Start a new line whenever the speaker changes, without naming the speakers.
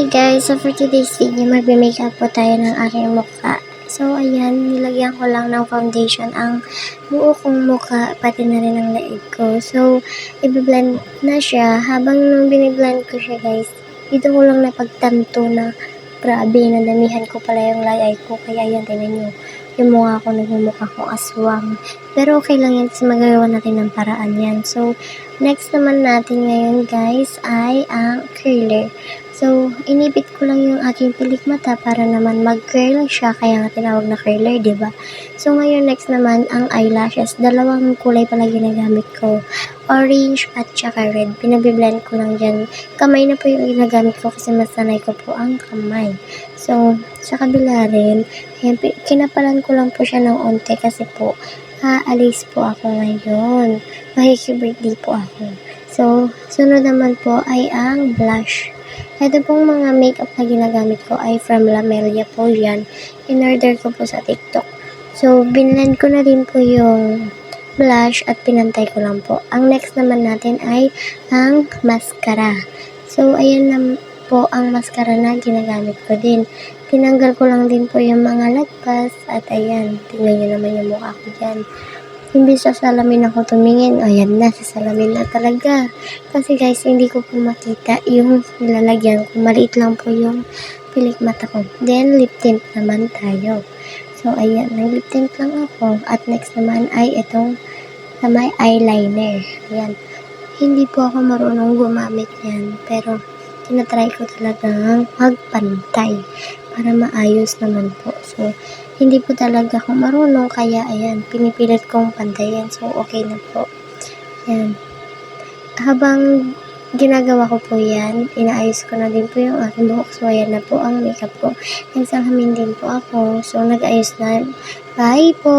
Hi guys! So for today's video, magbe-makeup po tayo ng aking mukha. So ayan, nilagyan ko lang ng foundation ang buo kong mukha, pati na rin ang leeg ko. So, i-blend na siya. Habang nung biniblend ko siya guys, dito ko lang napagtanto na grabe, nadamihan ko pala yung lagay ko. Kaya ayan, tingnan nyo. Yung mukha ko, nagmumukha ko aswang. Pero okay lang yan kasi magagawa natin ng paraan yan. So, next naman natin ngayon guys ay ang curler. So, inipit ko lang yung aking pilik mata para naman mag-curl siya. Kaya nga tinawag na curler, diba? So, ngayon next naman ang eyelashes. Dalawang kulay pala ginagamit ko. Orange at saka red. Pinabiblend ko lang dyan. Kamay na po yung ginagamit ko kasi mas sanay ko po ang kamay. So, sa kabila rin, ayan, kinapalan ko lang po siya ng onte kasi po, aalis po ako ngayon. Makiki-birthday po ako. So, sunod naman po ay ang blush. Ito pong mga makeup na ginagamit ko ay from Lamelia po yan. In-order ko po sa TikTok. So, binlend ko na din po yung blush at pinantay ko lang po. Ang next naman natin ay ang mascara. So, ayan na po ang mascara na ginagamit ko din. Tinanggal ko lang din po yung mga lagpas at ayan, tingnan nyo naman yung mukha ko dyan. Imbis sa salamin ako tumingin, ayan na, sa salamin na talaga. Kasi guys, hindi ko po makita yung nilalagyan ko. Maliit lang po yung pilik mata ko. Then, lip tint naman tayo. So, ayan, nag-lip tint lang ako. At next naman ay itong sa may eyeliner. Ayan. Hindi po ako marunong gumamit yan. Pero, tinatry ko talagang magpantay para maayos naman po. So, hindi po talaga ako marunong. Kaya, ayan, pinipilit kong pantayin. So, okay na po. Ayan. Habang ginagawa ko po yan, inaayos ko na din po yung aking buhok. So, ayan na po ang makeup ko. Nagsalamin din po ako. So, nag-ayos na. Bye po!